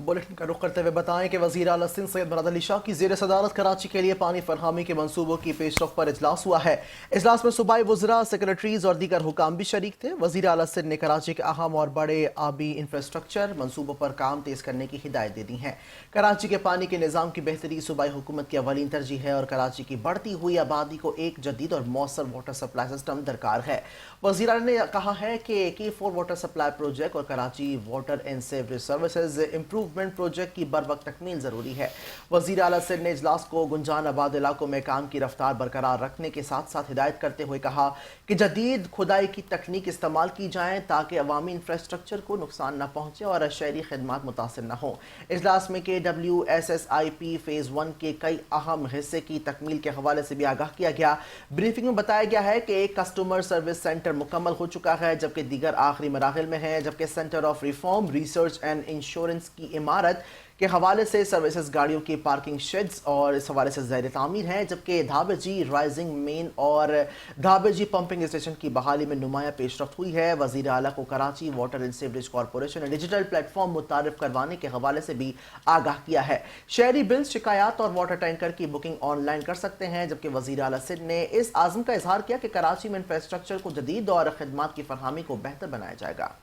Bulletin का रुख करते हुए बताएं कि वज़ीर आला सिंध सैयद मुराद अली शाह की ज़ेर सदारत कराची के लिए पानी फरहमी के मनसूबों की पेशरफ पर इजलास हुआ है। इजलास में सूबाई वज़रा, सेक्रेटरीज और दीगर हुकाम भी शरीक थे। वज़ीर आला सिंध ने कराची के अहम और बड़े आबी इंफ्रास्ट्रक्चर मनसूबों पर काम तेज़ करने की हिदायत दे दी हैं। कराची के पानी के निज़ाम की बेहतरी सूबाई हुकूमत की अवलीन तरजीह है और कराची की बढ़ती हुई आबादी को एक जदीद और मौसर वाटर सप्लाई सिस्टम दरकार है। वज़ीर आला ने कहा है कि K4 वाटर सप्लाई प्रोजेक्ट और Karachi water and sewerage services improvement project की बर वक्त तकमील ज़रूरी है। वज़ीर आला सिंध ने इजलास को गुंजान आबाद इलाकों में काम की रफ्तार बरकरार रखने के साथ साथ हिदायत करते हुए कहा कि जदीद खुदाई की तकनीक इस्तेमाल की जाए ताकि अवामी इंफ्रास्ट्रक्चर को नुकसान न पहुँचे और शहरी खदमात मुतासर न हों। इजलास में KWSSIP फ़ेज़ 1 के कई अहम हिस्से की तकमील के हवाले से भी आगाह किया गया। ब्रीफिंग में बताया गया है कि एक कस्टमर सर्विस सेंटर मुकम्मल हो चुका है जबकि दीगर आखिरी मराहिल में है, जबकि centre of reform, research and insurance की इमारत के हवाले से सर्विसेज गाड़ियों की पार्किंग शेड्स और इस हवाले से ज़ैर तामीर हैं, जबकि धाबेजी राइजिंग मेन और धाबेजी पंपिंग स्टेशन की बहाली में नुमाया पेशरफ्त हुई है। वज़ीर आला को Karachi water and sewerage corporation ने डिजिटल प्लेटफॉर्म मुतारिफ करवाने के हवाले से भी आगाह किया है। शहरी बिल्स, शिकायत और वाटर टैंकर की बुकिंग ऑनलाइन कर सकते हैं, जबकि वज़ीर आला सिंध ने इस आज़म का इजहार किया कि कराची में इंफ्रास्ट्रक्चर को जदीद और खदमात की फरहमी को बेहतर बनाया जाएगा।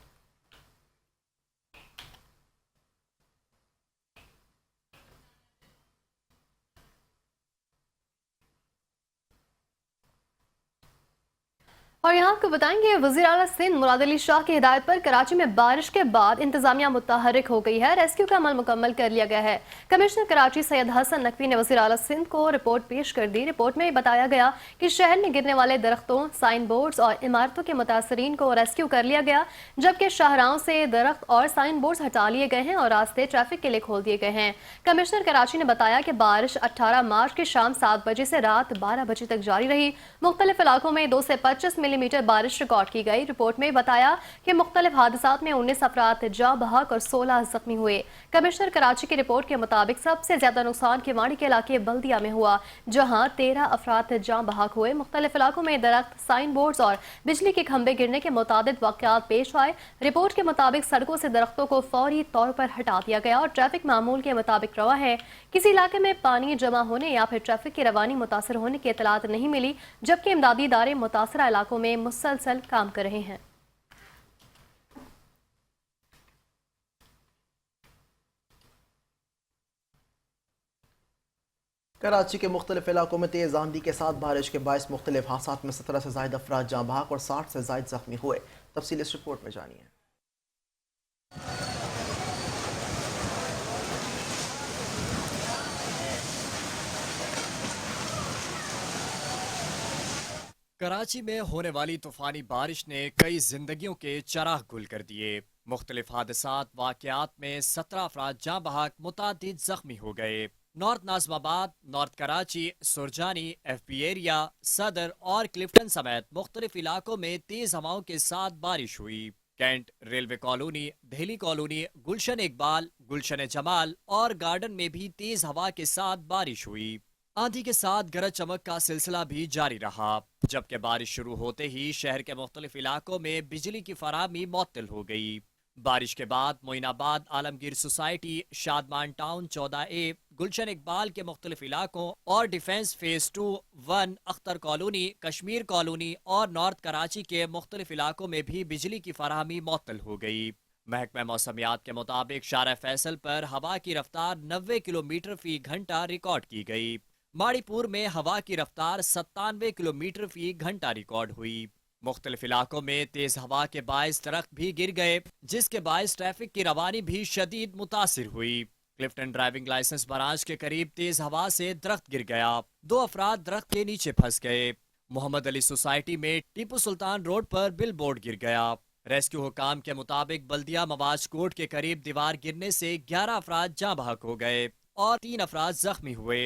और यहाँ आपको बताएंगे वज़ीर आला सिंध मुराद अली शाह की हिदायत पर कराची में बारिश के बाद इंतजामिया मुतहरिक हो गई है। रेस्क्यू का अमल मुकम्मल कर लिया गया है। कमिश्नर कराची सैयद हसन नकवी ने वज़ीर आला सिंध को रिपोर्ट पेश कर दी। रिपोर्ट में बताया गया कि शहर में गिरने वाले दरख्तों, साइन बोर्ड्स और इमारतों के मुतासरीन को रेस्क्यू कर लिया गया, जबकि शाहराहों से दरख्त और साइन बोर्ड्स हटा लिए गए हैं और रास्ते ट्रैफिक के लिए खोल दिए गए हैं। कमिश्नर कराची ने बताया कि बारिश 18 मार्च की शाम 7 बजे से रात 12 बजे तक जारी रही। मुख्तलिफ इलाकों में 2 से 25 मिलीमीटर बारिश रिकॉर्ड की गई। रिपोर्ट में बताया कि मुख्तलिफ हादसात में 19 अफराद जाँ बहक और 16 जख्मी हुए। कमिश्नर कराची की रिपोर्ट के मुताबिक सबसे ज्यादा नुकसान किवाड़ी के इलाके बल्दिया में हुआ, जहां 13 अफराद जाँ बहक हुए। मुख्तलिफ इलाकों में दरख्त, साइन बोर्ड्स और बिजली के खंभे गिरने के मुतादिद वाक़यात पेश आए। रिपोर्ट के मुताबिक सड़कों से दरख्तों को फौरी तौर पर हटा दिया गया और ट्रैफिक मामूल के मुताबिक रवा है। किसी इलाके में पानी जमा होने या फिर ट्रैफिक की रवानी मुतासर होने की इतलात नहीं मिली, जबकि इमदादी इदारे मुतासरा इलाकों में मुसलसल काम कर रहे हैं। कराची के मुख्तलिफ इलाकों में तेज़ आंधी के साथ बारिश के बायस मुख्तलिफ हादसात में 17 से ज़ायद अफराद जाँ बहक और 60 से ज़ायद जख्मी हुए। तफसील इस रिपोर्ट में जानिए। कराची में होने वाली तूफानी बारिश ने कई जिंदगियों के चराग गुल कर दिए। मुख्तलिफ हादसात वाक़यात में 17 अफराद जाँ बहक, मुतादिद जख्मी हो गए। North Nazimabad, north Karachi, Surjani, FB area, Saddar और क्लिफ्टन समेत मुख्तलिफ इलाकों में तेज हवाओं के साथ बारिश हुई। Cantt, railway colony, Delhi colony, गुलशन इकबाल, गुलशन जमाल और गार्डन में भी तेज हवा के साथ बारिश हुई। आंधी के साथ गरज चमक का सिलसिला भी जारी रहा, जबकि बारिश शुरू होते ही शहर के मुख्तलिफ इलाकों में बिजली की फराहमी मुअत्तल हो गई। बारिश के बाद Moinabad, Alamgir society, Shadman town 14A, गुलशन इकबाल के मुख्तलिफ इलाकों और defence phase 2, 1, Akhtar colony, Kashmir colony और नॉर्थ कराची के मुख्तलिफ इलाकों में भी बिजली की फराहमी मुअत्तल हो गई। महकमा मौसमियात के मुताबिक शारा फैसल पर हवा की रफ्तार 90 किलोमीटर फी घंटा रिकॉर्ड की गई। माड़ीपुर में हवा की रफ्तार 97 किलोमीटर फी घंटा रिकॉर्ड हुई। मुख्तलिफ इलाकों में तेज हवा के बायस दरख्त भी गिर गए, जिसके बायस ट्रैफिक की रवानी भी शदीद मुतासिर हुई। क्लिफ्टन ड्राइविंग लाइसेंस बराज के करीब तेज हवा से दरख्त गिर गया, 2 अफराद दरख्त के नीचे फंस गए। मोहम्मद अली सोसाइटी में टीपू सुल्तान रोड पर बिल बोर्ड गिर गया। रेस्क्यू हुकाम के मुताबिक बल्दिया मवाज कोट के करीब दीवार गिरने से 11 अफराद जाँ बहक हो गए और 3 अफराद जख्मी हुए।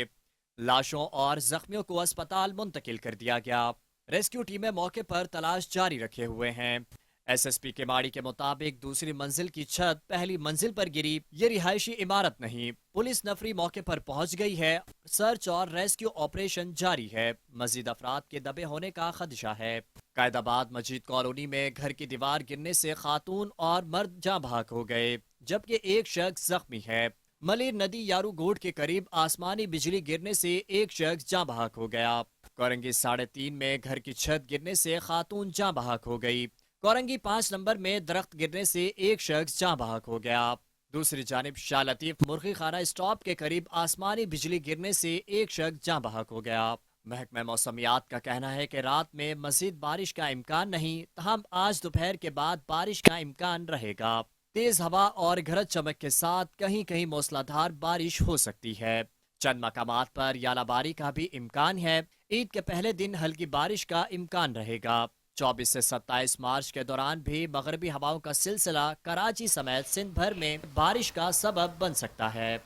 लाशों और जख्मियों को अस्पताल मुंतकिल कर दिया गया। रेस्क्यू टीमें मौके पर तलाश जारी रखे हुए हैं। SSP केमाड़ी के मुताबिक दूसरी मंजिल की छत पहली मंजिल पर गिरी। ये रिहायशी इमारत नहीं। पुलिस नफरी मौके पर पहुंच गई है। सर्च और रेस्क्यू ऑपरेशन जारी है। मजीद अफराद के दबे होने का खदशा है। कायदाबाद मस्जिद कॉलोनी में घर की दीवार गिरने से खातून और मर्द जाँ बहक हो गए, जबकि एक शख्स जख्मी है। मलिर नदी यारू गोड के करीब आसमानी बिजली गिरने से एक शख्स जाँ बहक हो गया। कोरंगी 3.5 में घर की छत गिरने से खातून जाँ बहक हो गई। कोरंगी 5 नंबर में दरख्त गिरने से एक शख्स जाँ बहक हो गया। दूसरी जानिब शाह लतीफ मुर्गी खाना स्टॉप के करीब आसमानी बिजली गिरने से एक शख्स जाँ बहक हो गया। महकमा मौसमियात का कहना है कि रात में मजीद बारिश का इम्कान नहीं, तहम आज दोपहर के बाद बारिश का इम्कान रहेगा। तेज हवा और गरज चमक के साथ कहीं कहीं मूसलाधार बारिश हो सकती है। चंद मकामात पर यालाबारी का भी इम्कान है। ईद के पहले दिन हल्की बारिश का इम्कान रहेगा। 24 से 27 मार्च के दौरान भी मगरबी हवाओं का सिलसिला कराची समेत सिंध भर में बारिश का सबब बन सकता है।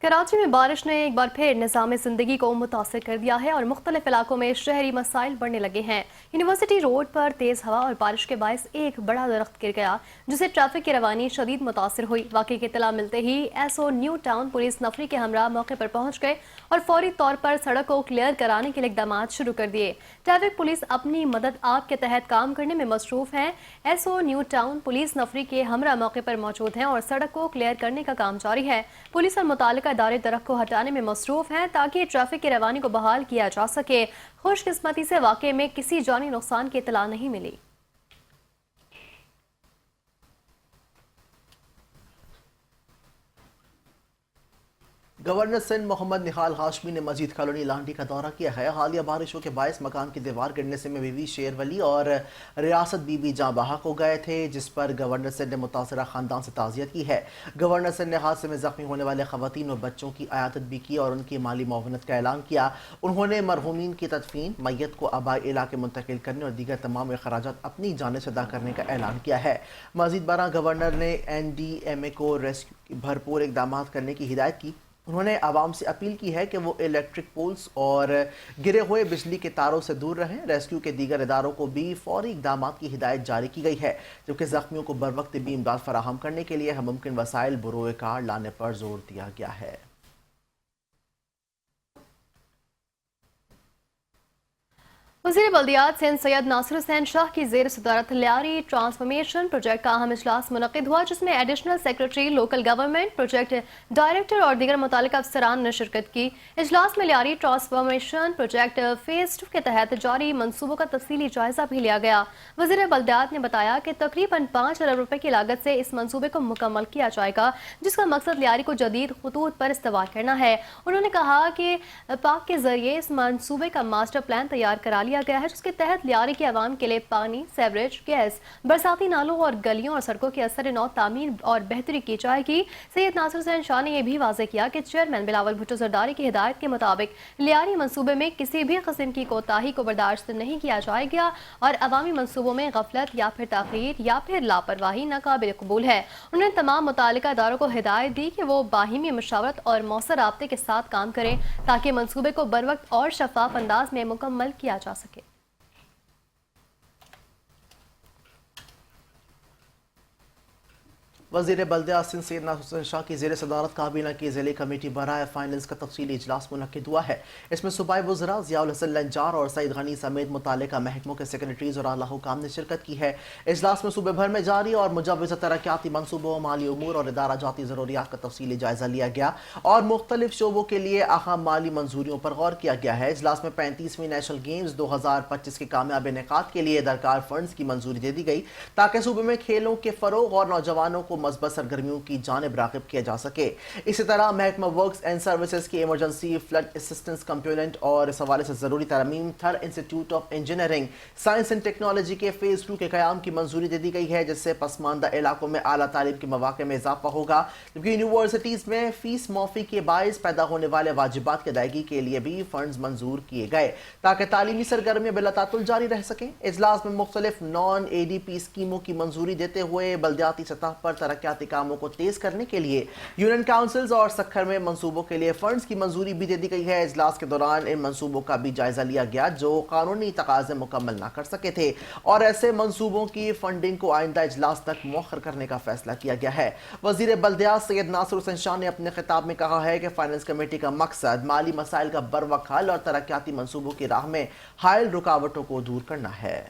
कराची में बारिश ने एक बार फिर निज़ाम ज़िंदगी को मुतासर कर दिया है और मुख्तलिफ इलाकों में शहरी मसाइल बढ़ने लगे हैं। यूनिवर्सिटी रोड पर तेज़ हवा और बारिश के बायस एक बड़ा दरख्त गिर गया, जिससे ट्रैफिक की रवानी शदीद मुतासर हुई। वाक़े की इत्तला मिलते ही एसओ न्यू टाउन पुलिस नफरी के हमरा मौके पर पहुंच गए और फौरी तौर पर सड़क को क्लियर कराने के लिए इकदाम शुरू कर दिए। ट्रैफिक पुलिस अपनी मदद आप के तहत काम करने में मसरूफ है। एसओ न्यू टाउन पुलिस नफरी के हमरा मौके पर मौजूद हैं और सड़क को क्लियर करने का काम जारी है। पुलिस और मुतालिका इदारे दरख्त को हटाने में मसरूफ हैं ताकि ट्रैफिक की रवानी को बहाल किया जा सके। खुशकिस्मती से वाक़े में किसी जानी नुकसान की इत्तला नहीं मिली। गवर्नर सिंध मोहम्मद निहाल हाशमी ने मजीद कॉलोनी लांडी का दौरा किया है। हालिया बारिशों के बायस मकान की दीवार गिरने से बीवी शेर वली और रियासत बीबी जाँ बहक हो गए थे, जिस पर गवर्नर सिंध ने मुतासरा खानदान से ताज़ियत की है। गवर्नर सिंध ने हादसे में जख्मी होने वाले खवातीन और बच्चों की आयादत भी की और उनकी माली मुआवनत का ऐलान किया। उन्होंने मरहूमीन की तदफीन, मैयत को आबाई इलाके मुंतकिल करने और दीगर तमाम अखराजात अपनी जानिब से अदा करने का ऐलान किया है। मजीद बरा गवर्नर ने NDMA को रेस्क्यू की भरपूर इकदाम करने की हिदायत की। उन्होंने आवाम से अपील की है कि वो इलेक्ट्रिक पोल्स और गिरे हुए बिजली के तारों से दूर रहें। रेस्क्यू के दीगर इदारों को भी फौरी इकदाम की हिदायत जारी की गई है, जबकि जख्मियों को बरवक्त भी इमदाद फराहम करने के लिए मुमकिन वसाइल बरोए कार लाने पर जोर दिया गया है। वज़ीर बल्दियात सिंध सैयद नासिर हुसैन शाह की ज़ेर सदारत लियारी ट्रांसफॉर्मेशन प्रोजेक्ट का अहम इजलास मुनक़िद हुआ, जिसमें additional secretary, local government, project director और दीगर मुतालिका अफसरान ने शिरकत की। इजलास में लियारी ट्रांसफॉर्मेशन प्रोजेक्ट फेज़ 2 के तहत जारी मनसूबों का तफसीली जायजा भी लिया गया। वज़ीर बल्दियात ने बताया कि तकरीबन 5 अरब रुपए की लागत से इस मनसूबे को मुकम्मल किया जाएगा, जिसका मकसद लियारी को जदीद खतूत पर इस्तेमाल करना है। उन्होंने कहा कि पाक के जरिए इस मनसूबे का मास्टर प्लान तैयार करा लिया गया है, जिसके तहत लियारी के अवाम के लिए पानी, सेवरेज, गैस, बरसाती नालों और गलियों और सड़कों की असर नौ तामीर और बेहतरी की जाएगी। सैयद नासिर हुसैन शाह ने यह भी वाज़ेह किया कि चेयरमैन बिलावल भुट्टो जरदारी की हिदायत के मुताबिक लियारी मनसूबे में किसी भी किस्म की कोताही को बर्दाश्त नहीं किया जाएगा और अवामी मनसूबों में गफलत या फिर ताख़ीर या फिर लापरवाही नाकाबिल कबूल है। उन्होंने तमाम मुतालिका इदारों को हिदायत दी कि वो बाहिमी मशावरत और मौसर राब्ते के साथ काम करें ताकि मनसूबे को बरवक्त और शफाफ अंदाज में मुकम्मल किया जा सके। वज़ीर बल्दियात सिंध सैयद नासिर हुसैन शाह की ज़ेर सदारत काबीना की ज़िले कमेटी बराए फाइनेंस का तफसीली इजलास मुनक़िद हुआ है। इसमें सूबाई वज़रा ज़ियाउल हसन लंजार और सईद गनी समेत मुतालिका महकमों के सेक्रेटरीज़ और आला हुकाम ने शिरकत की है। इजलास में सूबे भर में जारी और मुजव्वज़ तरक्याती मनसूबों, माली उमूर और इदारा जाती ज़रूरियात का तफसीली जायज़ा लिया गया और मुख्तलिफ शोबों के लिए अहम माली मंजूरियों पर गौर किया गया है। इजलास में 35वीं नेशनल गेम्स 2025 के कामयाब इनेकाद के लिए दरकार फंड्स की मंजूरी दे दी गई, ताकि सूबे में खेलों के फ़रोग़ और नौजवानों को मस्बत सरगर्मियों की जानिब राग़िब किया जा सके। इसी तरह महकमा वर्क्स एंड सर्विसेज की इमरजेंसी फ्लड असिस्टेंस कंपोनेंट और इस हवाले से जरूरी तरमीम थर institute of engineering, science and technology के फेज़ 2 के क़याम की मंजूरी दे दी गई है, जिससे पसमानदा इलाकों में आला तालीम के मौक़े में इजाफा होगा, जबकि यूनिवर्सिटीज़ में फीस माफ़ी के बायस पैदा होने वाले वाजिबात की अदायगी के लिए भी फंड्स मंजूर किए गए ताकि तालीमी सरगर्मियाँ बिलातातुल जारी रह सकें। इजलास में मुख्तलिफ नॉन ADP स्कीमों की मंजूरी देते हुए बल्दियाती सतह पर तरक्याती कामों को तेज करने के लिए यूनियन काउंसिल्स और सखर में मंसूबों के लिए फंड्स की मंजूरी भी दे दी गई है। इजलास के दौरान इन मंसूबों का भी जायजा लिया गया जो कानूनी तकाजे मुकम्मल ना कर सके थे और ऐसे मंसूबों की फंडिंग को आइंदा इजलास तक मौखर करने का फैसला किया गया है। वजीर बल्दियात सैयद नासिर हुसैन शाह ने अपने खिताब में कहा है कि फाइनेंस कमेटी का मकसद माली मसाइल का बरवक्त हल और तरक्याती मंसूबों की राह में हायल रुकावटों को दूर करना है।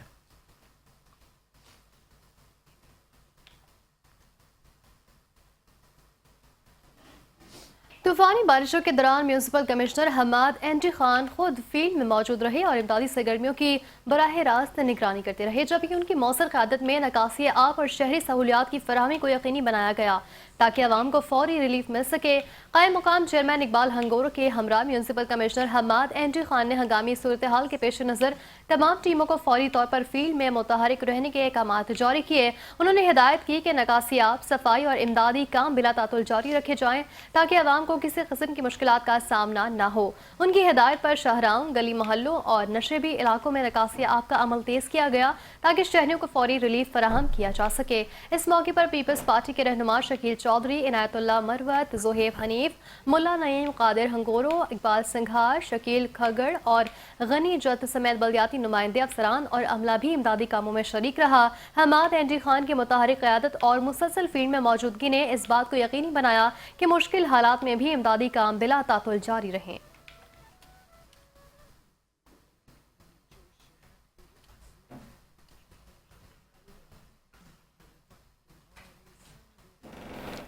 तूफानी बारिशों के दौरान म्यूनसिपल कमिश्नर हमाद एंडी खान खुद फील्ड में मौजूद रहे और इमदादी सरगर्मियों की बराह रास्त निगरानी करते रहे, जबकि उनकी मौसर क़यादत में नकासी आब और शहरी सहूलियात की फराहमी को यकीनी बनाया गया ताकि आवाम को फौरी रिलीफ मिल सके। कायम मुकाम चेयरमैन इकबाल हंगोरो के हमरा म्यूनसिपल कमिश्नर हमाद एंडी खान ने हंगामी सूरत हाल के पेश नज़र तमाम टीमों को फौरी तौर पर फील्ड में मुतहरिक रहने के अहकाम जारी किए। उन्होंने हिदायत की कि नकासी आब, सफाई और इमदादी काम बिला तातुल जारी रखे जाएं ताकि आवाम को किसी किस्म की मुश्किलात का सामना न हो। उनकी हिदायत पर शाहराओं, गली मोहल्लों और नशेबी इलाकों में नकासी आब का अमल तेज किया गया ताकि शहरियों को फौरी रिलीफ फराहम किया जा सके। इस मौके पर पीपल्स पार्टी के रहनुमा शकील चौधरी, इनायतुल्लाह मरवत, जोहेब हनीफ, मुल्ला नईम, कादिर हंगोरो, इकबाल सिंघार, शकील खगड़ और गनी जत समेत बल्दियाती नुमाइंदे, अफसरान और अमला भी इमदादी कामों में शरीक रहा। हमाद एंडी खान की मुतहरिक क़यादत और मुसलसल फील्ड में मौजूदगी ने इस बात को यकीनी बनाया कि मुश्किल हालात में भी इमदादी काम बिला तातुल जारी रहें।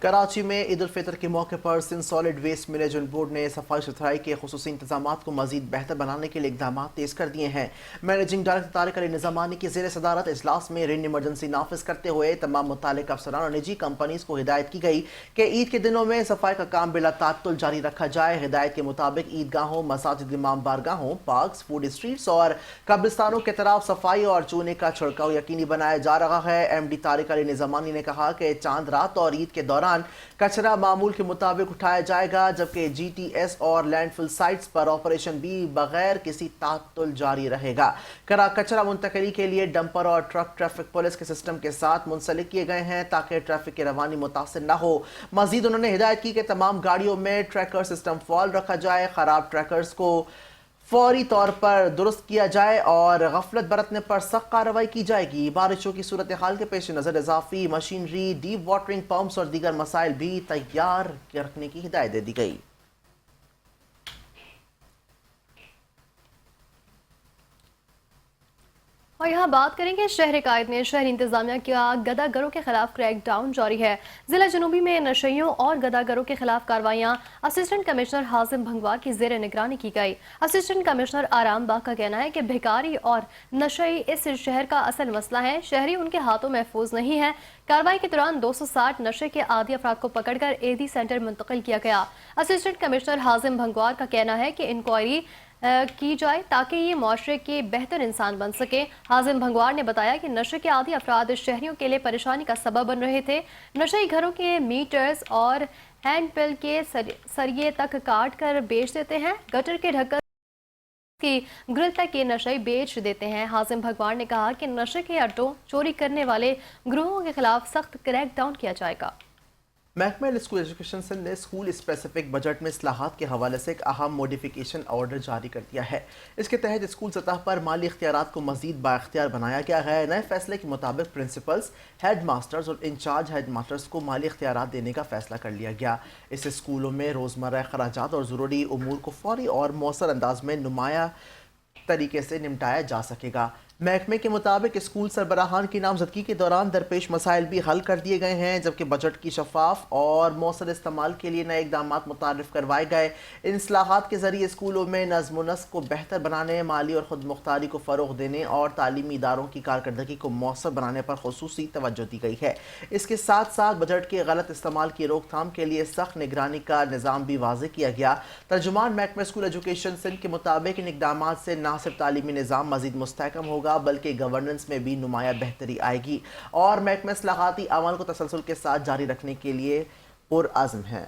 कराची में ईद उल फितर के मौके पर Sindh solid waste management board ने सफाई सुथराई के खुसूसी इंतजामात को मजीद बेहतर बनाने के लिए इकदाम तेज कर दिए हैं। मैनेजिंग डायरेक्टर तारिक अली निज़ामानी की ज़ेर सदारत इजलास में रेन इमरजेंसी नाफिज करते हुए तमाम मुतालिक अफसरान और निजी कंपनीज को हिदायत की गई कि ईद के दिनों में सफाई का काम बिला तात्तुल जारी रखा जाए। हिदायत के मुताबिक ईदगाहों, मसाजिद, इमाम बारगाहों, पार्क्स, फूड स्ट्रीट्स और कब्रिस्तानों के तरफ सफाई और चूने का छिड़काव यकीनी बनाया जा रहा है। MD तारिक अली निज़ामानी ने कहा कि चांद रात और ईद के दौरान कचरा मामूल के मुताबिक उठाया जाएगा, जबकि GTS और लैंडफिल साइट्स पर ऑपरेशन भी बगैर किसी तात्तुल जारी रहेगा। कचरा मुंतकली के लिए डंपर और ट्रक ट्रैफिक पुलिस के सिस्टम के साथ मुंसलिक किए गए हैं ताकि ट्रैफिक की रवानी मुतासिर न हो। मजीद उन्होंने हिदायत की कि तमाम गाड़ियों में ट्रैकर सिस्टम फॉल रखा जाए, खराब ट्रैकर्स को फौरी तौर पर दुरुस्त किया जाए और गफलत बरतने पर सख्त कार्रवाई की जाएगी। बारिशों की सूरत हाल के पेश नज़र इजाफी मशीनरी, डीप वाटरिंग पंप्स और दीगर मसाइल भी तैयार रखने की हिदायत दे दी गई। और यहाँ बात करेंगे शहर कायद में शहरी इंतजामिया का गदागरों के खिलाफ क्रैक डाउन जारी है। जिला जनूबी में नशइयों और गदागरों के खिलाफ कार्रवाइयाँ असिस्टेंट कमिश्नर हाजिम भंगवार की जेर निगरानी की गई। असिस्टेंट कमिश्नर आराम बाग का कहना है कि भिखारी और नशई इस शहर का असल मसला है, शहरी उनके हाथों महफूज नहीं है। कार्रवाई के दौरान 260 नशे के आदी अफराद को पकड़कर AD सेंटर मुंतकिल किया गया। असिस्टेंट कमिश्नर हाजिम भंगवार का कहना है कि इंक्वायरी की जाए ताकि ये मुआशरे के बेहतर इंसान बन सके। हाजिम भंगवार ने बताया कि नशे के आदी अफराद शहरियों के लिए परेशानी का सबब बन रहे थे। नशेई घरों के मीटर्स और हैंडबिल के सरिये तक काट कर बेच देते हैं, गटर के ढक्कन की ग्रिल तक के नशे बेच देते हैं। हाजिम भंगवार ने कहा कि नशे के अड्डों, चोरी करने वाले ग्रोहों के खिलाफ सख्त क्रैक डाउन किया जाएगा। महकमा स्कूल एजुकेशन सिंध ने स्कूल स्पेसिफिक बजट में इस्लाहात के हवाले से एक अहम मॉडिफिकेशन ऑर्डर जारी कर दिया है। इसके तहत स्कूल सतह पर माली इख्तियारात को मजीद बाइख्तियार बनाया गया है। नए फैसले के मुताबिक प्रिंसिपल्स, हेड मास्टर्स और इंचार्ज हेड मास्टर्स को माली इख्तियारात देने का फैसला कर लिया गया। इससे स्कूलों में रोज़मर्रा खराजात और ज़रूरी उमूर को फौरी और मौसर अंदाज में नुमाया तरीके से निपटाया जा सकेगा। महकमे के मुताबिक स्कूल सरबराहान की नामजदगी के दौरान दरपेश मसाइल भी हल कर दिए गए हैं, जबकि बजट की शफाफ और मौसर इस्तेमाल के लिए नए इकदाम मुतारिफ करवाए गए। इन इस्लाहात के जरिए स्कूलों में नज़्म व नस्क को बेहतर बनाने, माली और खुद मुख्तारी को फ़रोग़ देने और तालीमी इदारों की कारकर्दगी को मौसर बनाने पर खुसूसी तवज्जो दी गई है। इसके साथ साथ बजट के गलत इस्तेमाल की रोकथाम के लिए सख्त निगरानी का निज़ाम भी वाज़ेह किया गया। तर्जुमान महकमा स्कूल एजुकेशन सिंध के मुताबिक इन इकदाम से न सिर्फ तालीमी निज़ाम मज़ीद मुस्तहकम होगा बल्कि गवर्नेंस में भी नुमाया बेहतरी आएगी और महकमा इस्लाहाती अमल को तसलसल के साथ जारी रखने के लिए पुरअज़्म है।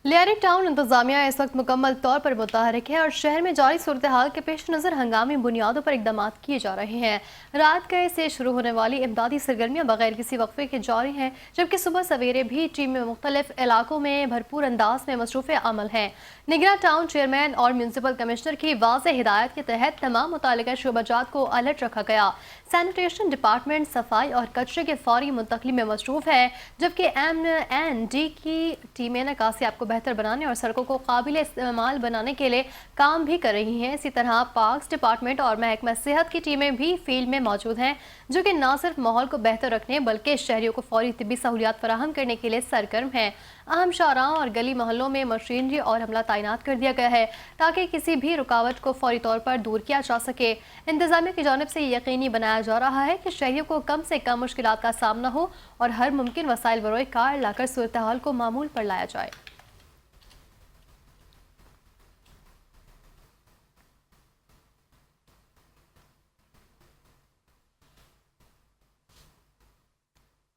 लियारी टाउन इंतजामिया इस वक्त मुकम्मल तौर पर मुतहरिक है और शहर में जारी सूरत हाल के पेश नज़र हंगामी बुनियादों पर इकदाम किए जा रहे हैं। रात गए से शुरू होने वाली इमदादी सरगर्मियाँ बगैर किसी वक्फे के जारी हैं, जबकि सुबह सवेरे भी टीमें मुख्तलिफ इलाकों में भरपूर अंदाज में मसरूफ़ अमल हैं। निगरान टाउन चेयरमैन और म्यूनसिपल कमिश्नर की वाज़ेह हिदायत के तहत तमाम मुतालिका शोबाजात को अलर्ट रखा गया। सैनिटेशन डिपार्टमेंट सफाई और कचरे के फौरी मुंतकली में मसरूफ है, जबकि MND की टीमें निकासियाब को बेहतर बनाने और सड़कों को काबिल इस्तेमाल बनाने के लिए काम भी कर रही हैं। इसी तरह पार्क्स डिपार्टमेंट और महकमा सेहत की टीमें भी फील्ड में मौजूद हैं, जो कि न सिर्फ माहौल को बेहतर रखने बल्कि शहरियों को फौरी तिब्बी सहूलियात फराहम करने के लिए सरगर्म हैं। अहम शाहराहों और गली मोहल्लों में मशीनरी और अमला तैनात कर दिया गया है ताकि किसी भी रुकावट को फौरी तौर पर दूर किया जा सके। इंतजामिया की जानिब से यकीनी बनाया जा रहा है कि शहरियों को कम से कम मुश्किलात का सामना हो और हर मुमकिन वसाइल बरोए कार लाकर सूरत हाल को मामूल पर लाया जाए।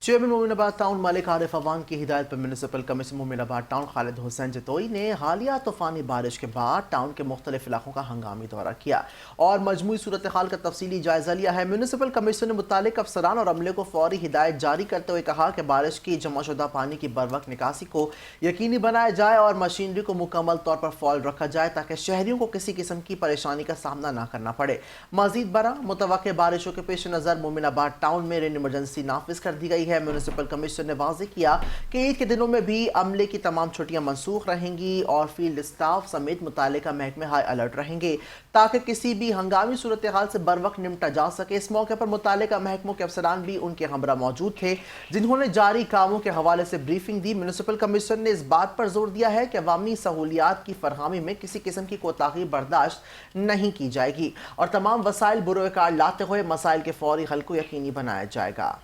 चेयरमैन मोमिनाबाद टाउन मलिक आरिफ अवान की हिदायत पर municipal commissioner Mominabad town Khalid Hussain Jatoi ने हालिया तूफानी बारिश के बाद टाउन के मुख्तलिफ इलाकों का हंगामी दौरा किया और मजमूई सूरत हाल का तफसीली जायजा लिया है। म्यूनिसिपल कमिश्नर ने मुतालिक अफसरान और अमले को फौरी हिदायत जारी करते हुए कहा कि बारिश की जमाशुदा पानी की बर वक्त निकासी को यकीनी बनाया जाए और मशीनरी को मुकम्मल तौर पर फॉल रखा जाए ताकि शहरियों को किसी किस्म की परेशानी का सामना न करना पड़े। मजीद बरा मुतवक्के बारिशों के पेश नज़र मोमिनाबाद टाउन में रेन इमरजेंसी नाफिज कर दी गई है। म्यूनिसिपल कमिश्नर ने वाज़ेह किया कि ईद के दिनों में भी अमले की तमाम छुट्टियां मनसूख रहेंगी और फील्ड स्टाफ समेत मुतालिका महकमे हाई अलर्ट रहेंगे ताकि किसी भी हंगामी सूरत हाल से बर वक्त निपटा जा सके। इस मौके पर मुतालिका महकमों के अफसरान भी उनके हमरा मौजूद थे, जिन्होंने जारी कामों के हवाले से ब्रीफिंग दी। म्यूनिसिपल कमिश्नर ने इस बात पर जोर दिया है कि अवामी सहूलियात की फरहमी में किसी किस्म की कोताही बर्दाश्त नहीं की जाएगी और तमाम वसाइल बुरोए कार लाते हुए मसाइल के फौरी हल को यकीनी बनाया जाएगा।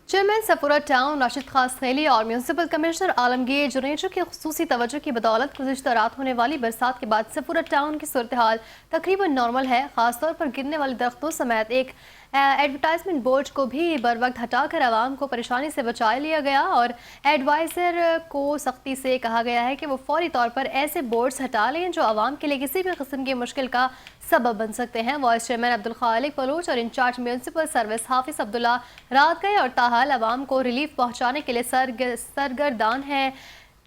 चेयरमैन सफूरा टाउन राशिद खासखैली और म्यूनसिपल कमिश्नर आलमगीर जुनेजो की खुसूसी तवज्जो की बदौलत गुज़िश्ता रात होने वाली बरसात के बाद सफूरा टाउन की सूरत हाल तकरीबन नॉर्मल है। खासतौर पर गिरने वाले दरख्तों समेत एक एडवर्टाइजमेंट बोर्ड को भी बर वक्त हटाकर आवाम को परेशानी से बचा लिया गया और एडवाइज़र को सख्ती से कहा गया है कि वो फौरी तौर पर ऐसे बोर्ड्स हटा लें जो आवाम के लिए किसी भी किस्म की मुश्किल का सबब बन सकते हैं। वाइस चेयरमैन अब्दुल खालिक बलूच और इंचार्ज म्यूनसिपल सर्विस हाफिज अब्दुल्ला रात गए और ताहाल आवाम को रिलीफ पहुंचाने के लिए सरगर्दान है।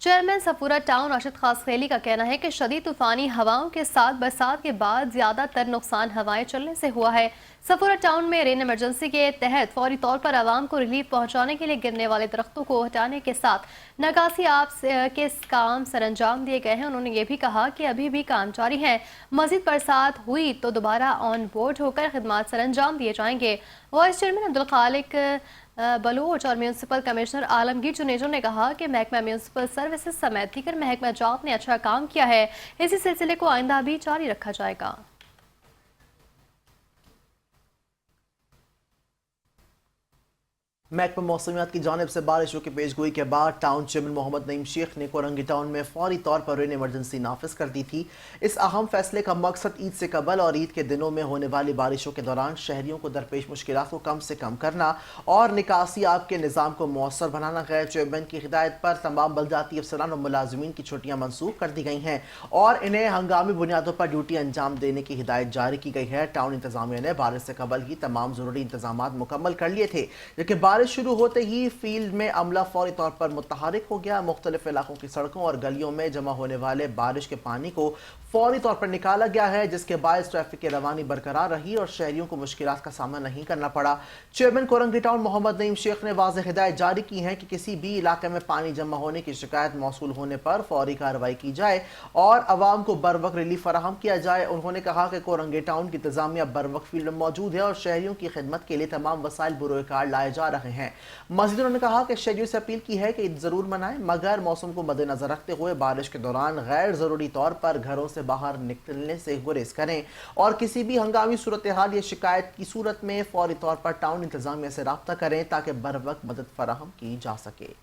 चेयरमैन सफूरा टाउन राशिद खासखैली का कहना है कि शदीद तूफानी हवाओं के साथ बरसात के बाद ज़्यादातर नुकसान हवाएं चलने से हुआ है। सफूरा टाउन में रेन इमरजेंसी के तहत फौरी तौर पर आवाम को रिलीफ पहुंचाने के लिए गिरने वाले दरख्तों को हटाने के साथ नकासी आप के काम सरअंजाम दिए गए हैं। उन्होंने ये भी कहा कि अभी भी काम जारी है, मज़ीद बरसात हुई तो दोबारा ऑन बोर्ड होकर खिदमात सरअंजाम दिए जाएंगे। वाइस चेयरमैन अब्दुल खालिक बलूच और म्यूनसिपल कमिश्नर आलमगीर जुनेजो ने कहा कि महकमा म्यूनसिपल सर्विसेज समेत दीगर महकमा जात ने अच्छा काम किया है। इसी सिलसिले को आइंदा भी जारी रखा जाएगा। महकमा मौसमियात की जानिब से बारिशों की पेशगोई के बाद टाउन चेयरमैन मोहम्मद नईम शेख ने कोरंगी टाउन में फौरी तौर पर रेन इमरजेंसी नाफिज कर दी थी। इस अहम फैसले का मकसद ईद से कबल और ईद के दिनों में होने वाली बारिशों के दौरान शहरियों को दरपेश मुश्किलात को कम से कम करना और निकासी आब के निज़ाम को मौसर बनाना है। चेयरमैन की हिदायत पर तमाम बलदाती अफसरान और मुलाजमीन की छुट्टियाँ मनसूख कर दी गई हैं और इन्हें हंगामी बुनियादों पर ड्यूटी अंजाम देने की हिदायत जारी की गई है। टाउन इंतजामिया ने बारिश से कबल ही तमाम ज़रूरी इंतजाम मुकम्मल कर लिए थे, लेकिन बारिश शुरू होते ही फील्ड में अमला फौरी तौर पर मुतहरिक हो गया। मुख्तलिफ इलाकों की सड़कों और गलियों में जमा होने वाले बारिश के पानी को फौरी तौर पर निकाला गया है, जिसके बायस ट्रैफिक की रवानी बरकरार रही और शहरियों को मुश्किलात का सामना नहीं करना पड़ा। चेयरमैन कोरंगी टाउन मोहम्मद नईम शेख ने वाज़ेह हिदायत जारी की है कि किसी भी इलाके में पानी जमा होने की शिकायत मौसूल होने पर फौरी कार्रवाई की जाए और आवाम को बर वक्त रिलीफ फराहम किया जाए। उन्होंने कहा कि कोरंगी टाउन की इंतजामिया बर वक्त फील्ड में मौजूद है और शहरियों की खिदमत के लिए तमाम वसाइल बुरोए कार लाए जा रहे हैं। मज़ीद उन्होंने कहा कि शहरियों से अपील की है कि ईद ज़रूर मनाएं, मगर मौसम को मद्देनजर रखते हुए बारिश के दौरान गैर ज़रूरी तौर पर घरों से बाहर निकलने से गुरेज करें और किसी भी हंगामी सूरत हाल या शिकायत की सूरत में फौरी तौर पर टाउन इंतजामिया से राब्ता करें ताकि बर वक्त मदद फराहम की जा सके।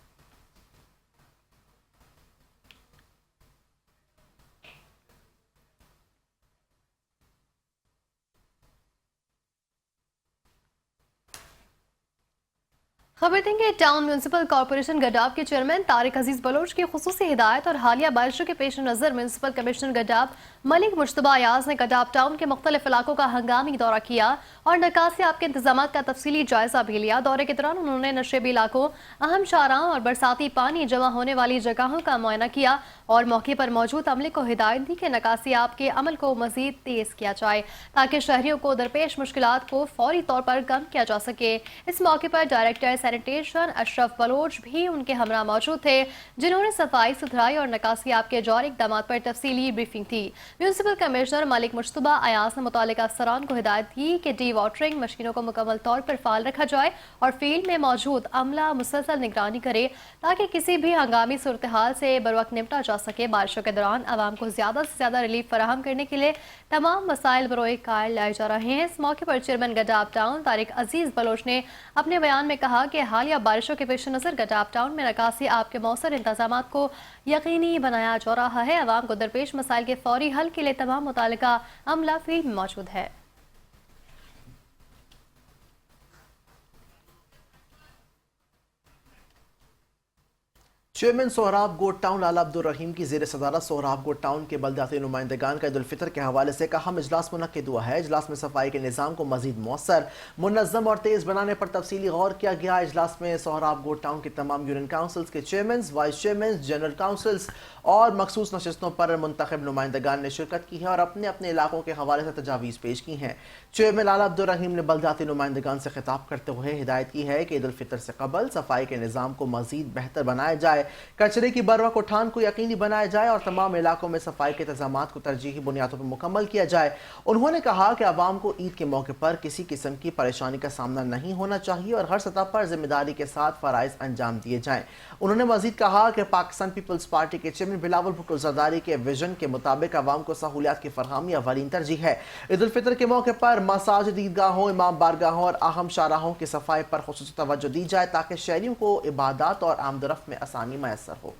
खबर देंगे टाउन म्यूनसिपल कॉर्पोरेशन गडाब के चेयरमैन तारिक अजीज बलोच की खुसूसी हिदायत और हालिया बारिशों के पेश नज़र म्यूनसिपल कमिश्नर गडाब मलिक मुश्तबा अयाज ने गडाब टाउन के मुख्तलिफ इलाकों का हंगामी दौरा किया और निकासियाब के इंतजाम का तफसीली जायजा भी लिया। दौरे के दौरान उन्होंने नशेबी इलाकों, अहम शाहराहों और बरसाती पानी जमा होने वाली जगहों का मुआयना किया और मौके पर मौजूद अमले को हिदायत दी कि निकासियाब के अमल को मजीद तेज किया जाए ताकि शहरियों को दरपेश मुश्किलात को फौरी तौर पर कम किया जा सके। इस मौके पर डायरेक्टर सैनिटेशन अशरफ बलोच भी उनके हमरा मौजूद थे, जिन्होंने सफाई सुथराई और निकासियाब के जौहरी इक़दाम पर तफसीली ब्रीफिंग दी। म्यूनसिपल कमिश्नर मलिक मुश्तबा अयाज ने मुतल्लिका अफसरान को हिदायत दी कि डी वाटरिंग मशीनों को मुकम्मल तौर पर फाल रखा जाए और फील्ड में मौजूद अमला मुसलसल निगरानी करे ताकि किसी भी हंगामी सूरत हाल से बरवक्त निपटा जा सके। बारिशों के दौरान आवाम को ज्यादा से ज्यादा रिलीफ फराहम करने के लिए तमाम वसाइल बरोए कार लाए जा रहे हैं। इस मौके पर चेयरमैन गडाब टाउन तारिक अजीज बलोच ने अपने बयान में कहा कि हालिया बारिशों के पेश नज़र गडाब टाउन में निकासी आप के मौसर इंतजाम को यकीनी बनाया जा रहा है। आवाम को दरपेश मसाइल के फौरी हल के लिए तमाम मुतालिका अमला फील्ड में मौजूद है। चेयरमैन सोहराब गोट टाउन लाला अब्दुल रहीम की ज़ेर सदारत सोहराब गोट टाउन के बल्दियाती नुमाइंदगान का ईद उल फितर के हवाले से का अहम इजलास मुनक्किद हुआ है। इजलास में सफाई के निज़ाम को मजीद मौसर, मुनज़्ज़म और तेज़ बनाने पर तफसीली गौर किया गया। इजलास में सोहराब गोट टाउन के तमाम यूनियन काउंसिल्स के chairman, vice chairman, general councils और मखसूस नशिस्तों पर मुंतखब नुमाइंदगान ने शिरकत की है और अपने अपने इलाकों के हवाले से तजावीज़ पेश की हैं। चेयरमैन लाला अब्दुल रहीम ने बल्दियाती नुमाइंदगान से खिताब करते हुए हिदायत की है कि ईद उल फितर से कबल सफाई के निज़ाम को मजीद बेहतर बनाया जाए, कचरे की बरवक उठान को यकीनी बनाया जाए और तमाम इलाकों में सफाई के इंतजाम को तरजीही बुनियादों पर मुकम्मल किया जाए। उन्होंने कहा कि आवाम को ईद के मौके पर किसी किस्म की परेशानी का सामना नहीं होना चाहिए और हर सतह पर जिम्मेदारी के साथ फ़राइज़ अंजाम दिए जाएं। उन्होंने मजीद कहा कि पाकिस्तान पीपल्स पार्टी के चेयरमैन बिलावल भुट्टो ज़रदारी के विजन के मुताबिक आवाम को सहूलियात की फरहमी अवलीन तरजीह है। ईद उल फितर के मौके पर मसाजिद, ईदगाहों, इमाम बारगाहों और अहम शाहराहों की सफाई पर खुसूसी तवज्जो दी जाए ताकि शहरियों को इबादत और आमदरफ्त में आसानी मैसर हो।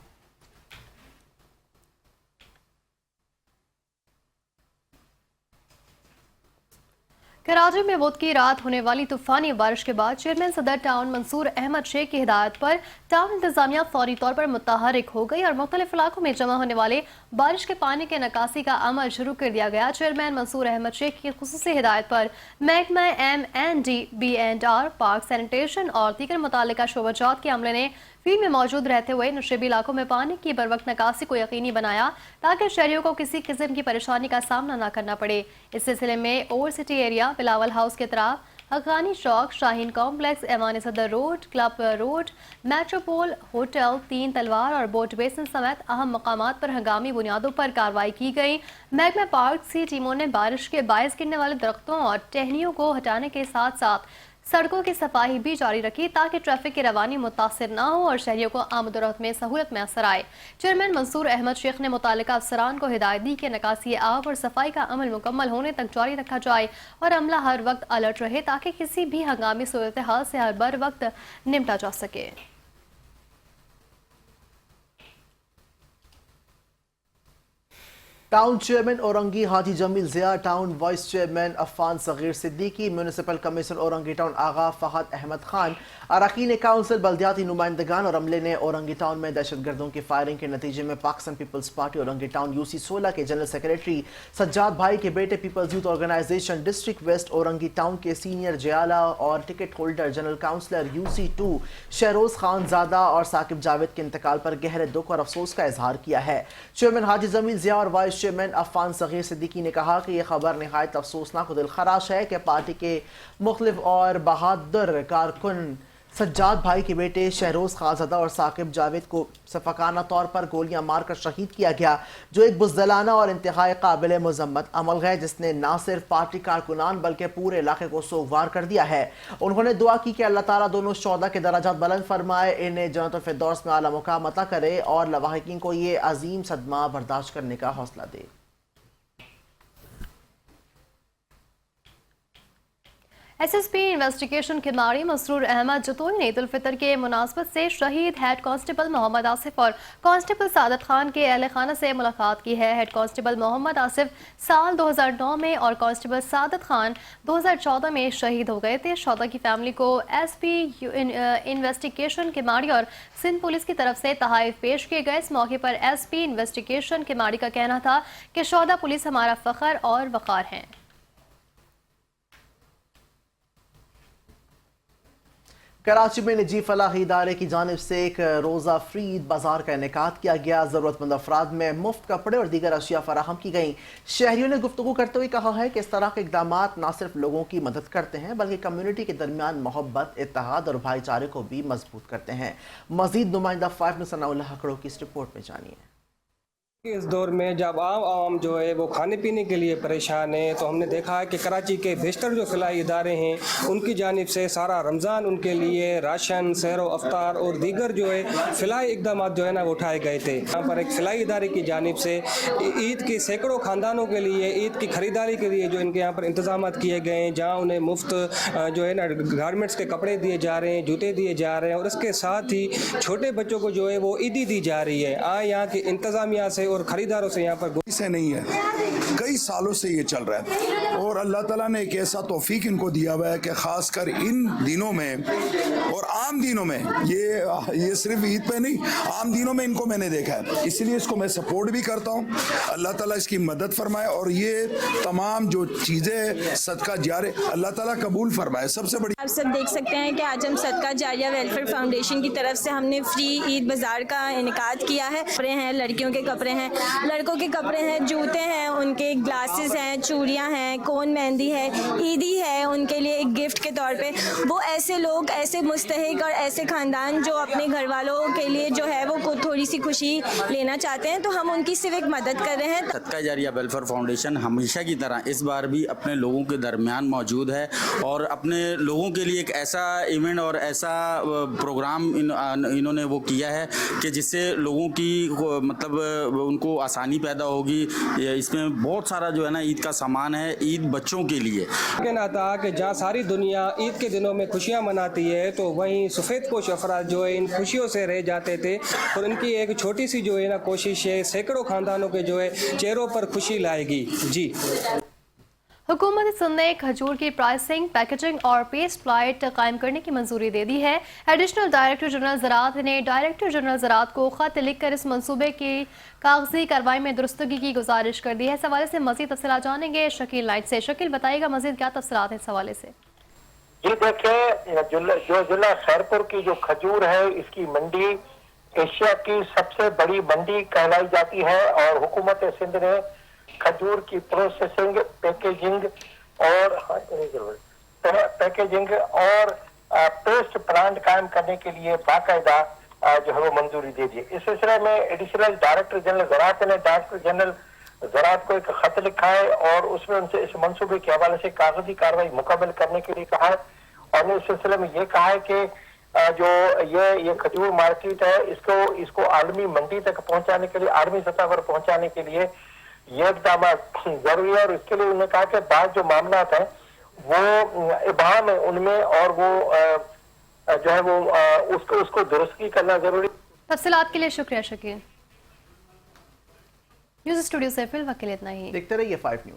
कराची में बुध की रात होने वाली तूफानी बारिश के बाद चेयरमैन सदर टाउन मंसूर अहमद शेख की हिदायत पर टाउन इंतजामिया फौरी तौर पर मुतहरिक हो गई और मुख्तलिफ इलाकों में जमा होने वाले बारिश के पानी के निकासी का अमल शुरू कर दिया गया। चेयरमैन मंसूर अहमद शेख की खुसूसी हिदायत पर महकमा MND-B&R, पार्क सैनिटेशन और दीगर मुतालिका शोबाजात के अमले ने फील्ड में मौजूद रहते हुए नशेबी इलाकों में पानी की बरवक्त निकासी को यकीनी बनाया ताकि शहरियों को किसी किस्म की परेशानी का सामना न करना पड़े। इस सिलसिले में over city area, Bilawal house के तरफ, हकानी चौक, शाहीन कॉम्प्लेक्स, ऐवान सदर road, club road, Metropole hotel, तीन तलवार और बोट बेसन समेत अहम मकामात पर हंगामी बुनियादों पर कार्रवाई की गई। महकमा पार्क सी टीमों ने बारिश के बायस गिरने वाले दरख्तों और टहनियों को हटाने के साथ साथ सड़कों की सफाई भी जारी रखी ताकि ट्रैफिक की रवानी मुतासिर न हो और शहरियों को आमदोरफ्त में सहूलत मैसर आए। चेयरमैन मंसूर अहमद शेख ने मुतालिका अफसरान को हिदायत दी कि निकासी आब और सफाई का अमल मुकम्मल होने तक जारी रखा जाए और अमला हर वक्त अलर्ट रहे ताकि किसी भी हंगामी सूरत हाल से हर बर वक्त निपटा जा सके। Town chairman Orangi Haji Jamil Zia, town vice chairman Affan Sagheer Siddiqui, municipal commissioner Orangi town Agha Fahad Ahmed Khan, अरकान काउंसिल, बल्दियाती नुमाइंदगान और अमले ने औरंगी टाउन में दहशतगर्दों की फायरिंग के नतीजे में Pakistan Peoples Party Orangi town UC-16 के जनरल सेक्रेटरी सज्जाद भाई के बेटे, Peoples youth organization district west Orangi town के सीनियर जयाला और ticket holder general councillor UC-2 Shahroz Khanzada और साकिब जावेद के इंतकाल पर गहरे दुख और अफसोस का इजहार किया है। चेयरमैन हाजी जमील ज़िया और वाइस चेयरमैन अफ़ान सगीर सिद्दीकी ने कहा कि यह खबर निहायत अफसोसनाक और दिलखराश है कि पार्टी के मुख्तलिफ और बहादुर कारकुन सज्जाद भाई के बेटे शहरोज खानज़ादा और साकिब जावेद को सफाकाना तौर पर गोलियां मारकर शहीद किया गया, जो एक बुज़दिलाना और इंतहाई काबिल मज़म्मत अमल है जिसने न सिर्फ पार्टी कारकुनान बल्कि पूरे इलाके को सोगवार कर दिया है। उन्होंने दुआ की कि अल्लाह ताला दोनों शोहदा के दराजात बुलंद फरमाए, इन्हें जन्नतुल फिरदौस में आला मुकाम अता करे और लवाहिकीन को ये अजीम सदमा बर्दाश्त करने का हौसला दे। SSP इन्वेस्टिगेशन के मारी मसरूर अहमद जतोई ने ईद उल फितर के मुनासबत से शहीद हेड कांस्टेबल मोहम्मद आसिफ और कांस्टेबल सादत खान के अहल खाना से मुलाकात की है। हेड कांस्टेबल मोहम्मद आसिफ साल 2009 में और कांस्टेबल सादत खान 2014 में शहीद हो गए थे। शोहदा की फैमिली को SP इन्वेस्टिगेशन के मारी और सिंध पुलिस की तरफ से तहाइफ पेश किए गए। इस मौके पर SP इन्वेस्टिगेशन के मारी का कहना था कि शोहदा पुलिस हमारा फख्र और वक़ार है। कराची में निजी फलाही इदारे की जानिब से एक रोज़ा फ्री ईद बाजार का इनेकाद किया गया। ज़रूरतमंद अफराद में मुफ्त कपड़े और दीगर अशिया फराहम की गई। शहरियों ने गुफ्तगू करते हुए कहा है कि इस तरह के इक़दामात न सिर्फ लोगों की मदद करते हैं बल्कि कम्युनिटी के दरमियान मोहब्बत, इत्तेहाद और भाईचारे को भी मजबूत करते हैं। मज़ीद नुमाइंदा 5 न्यूज़ सनाउल्लाह हकड़ो की इस रिपोर्ट में जानिए। इस दौर में जब आम जो है वो खाने पीने के लिए परेशान है, तो हमने देखा है कि कराची के बेशतर जो फलाही इदारे हैं उनकी जानिब से सारा रमज़ान उनके लिए राशन, सहर व अफ्तार और दीगर जो है फलाही इकदाम जो है ना वो उठाए गए थे। यहाँ पर एक फलाही इदारे की जानिब से ईद के सैकड़ों ख़ानदानों के लिए ईद की ख़रीदारी के लिए जो इनके यहाँ पर इंतज़ाम किए गए हैं, जहाँ उन्हें मुफ्त जो है ना गारमेंट्स के कपड़े दिए जा रहे हैं, जूते दिए जा रहे हैं और इसके साथ ही छोटे बच्चों को जो है वो ईदी दी जा रही है। यहाँ की इंतज़ामिया से और खरीदारों से यहाँ पर से नहीं है, कई सालों से ये चल रहा है और अल्लाह ताला ने एक ऐसा तौफीक इनको दिया हुआ है कि खासकर इन दिनों में और आम दिनों में ये सिर्फ ईद पे नहीं, आम दिनों में इनको मैंने देखा है, इसलिए इसको मैं सपोर्ट भी करता हूँ। अल्लाह ताला इसकी मदद फरमाए और ये तमाम जो चीज़ें सदका जारे अल्लाह ताला कबूल फरमाए। सबसे बड़ी आप सब देख सकते हैं कि आज हम सदका जारिया वेलफेयर फाउंडेशन की तरफ से हमने फ्री ईद बाज़ार का इनेकाद किया है। कपड़े हैं, लड़कियों के कपड़े हैं, लड़कों के कपड़े हैं, जूते हैं, उनके ग्लासेस हैं, चूड़ियां हैं, कोन मेहंदी है, ईदी है, उनके लिए एक गिफ्ट के तौर पे। वो ऐसे लोग, ऐसे मुस्तहिक और ऐसे ख़ानदान जो अपने घर वालों के लिए जो है वो थोड़ी सी खुशी लेना चाहते हैं, तो हम उनकी सिर्फ एक मदद कर रहे हैं। सदका जारिया वेलफेयर फाउंडेशन हमेशा की तरह इस बार भी अपने लोगों के दरमियान मौजूद है और अपने लोगों के लिए एक ऐसा इवेंट और ऐसा प्रोग्राम इन्होंने वो किया है कि जिससे लोगों की मतलब उनको आसानी पैदा होगी। इसमें बहुत सारा जो है ना ईद का सामान है, ईद बच्चों के लिए। कहना था कि जहाँ सारी दुनिया ईद के दिनों में खुशियाँ मनाती है, तो वहीं सफ़ेद पोश अफराद जो है इन खुशियों से रह जाते थे और इनकी एक छोटी सी जो है ना कोशिश है सैकड़ों ख़ानदानों के जो है चेहरों पर खुशी लाएगी। जी, हुकूमत सिंध ने खजूर की प्राइसिंग, पैकेजिंग और पेस्ट फ्लाइट कायम करने की मंजूरी दे दी है। एडिशनल डायरेक्टर जनरल ज़राअत ने डायरेक्टर जनरल ज़राअत को ख़त लिखकर इस मंसूबे की कागजी कार्रवाई में दुरुस्तगी की गुजारिश कर दी है। इस हवाले से मज़ीद तफसीलात जानेंगे शकील नाइट से। शकील, बताइएगा मज़ीद क्या तफसीलात हैं इस हवाले से। जी देखिए, जो जिला खैरपुर की जो खजूर है, इसकी मंडी एशिया की सबसे बड़ी मंडी कहलाई जाती है और हुकूमत सिंध ने खजूर की प्रोसेसिंग, पैकेजिंग और पेस्ट प्लांट कायम करने के लिए बाकायदा जो है वो मंजूरी दे दी। इस सिलसिले में एडिशनल डायरेक्टर जनरल ज़राअत ने डायरेक्टर जनरल ज़राअत को एक खत लिखा है और उसमें उनसे इस मंसूबे के हवाले से कागजी कार्रवाई मुकम्मल करने के लिए कहा है और इस सिलसिले में ये कहा है कि जो ये खजूर मार्केट है, इसको आलमी मंडी तक पहुंचाने के लिए, आलमी सतह पर पहुंचाने के लिए ये इक़दाम जरूरी है। और इसके लिए उन्होंने कहा कि बाद जो मामला है वो इबाम है उनमें और वो जो है वो उसको दुरुस्ती करना जरूरी। तफसीलात के लिए शुक्रिया शकील। न्यूज़ स्टूडियो से फिल वक्त के लिए इतना ही। देखते रहिए 5 न्यूज़।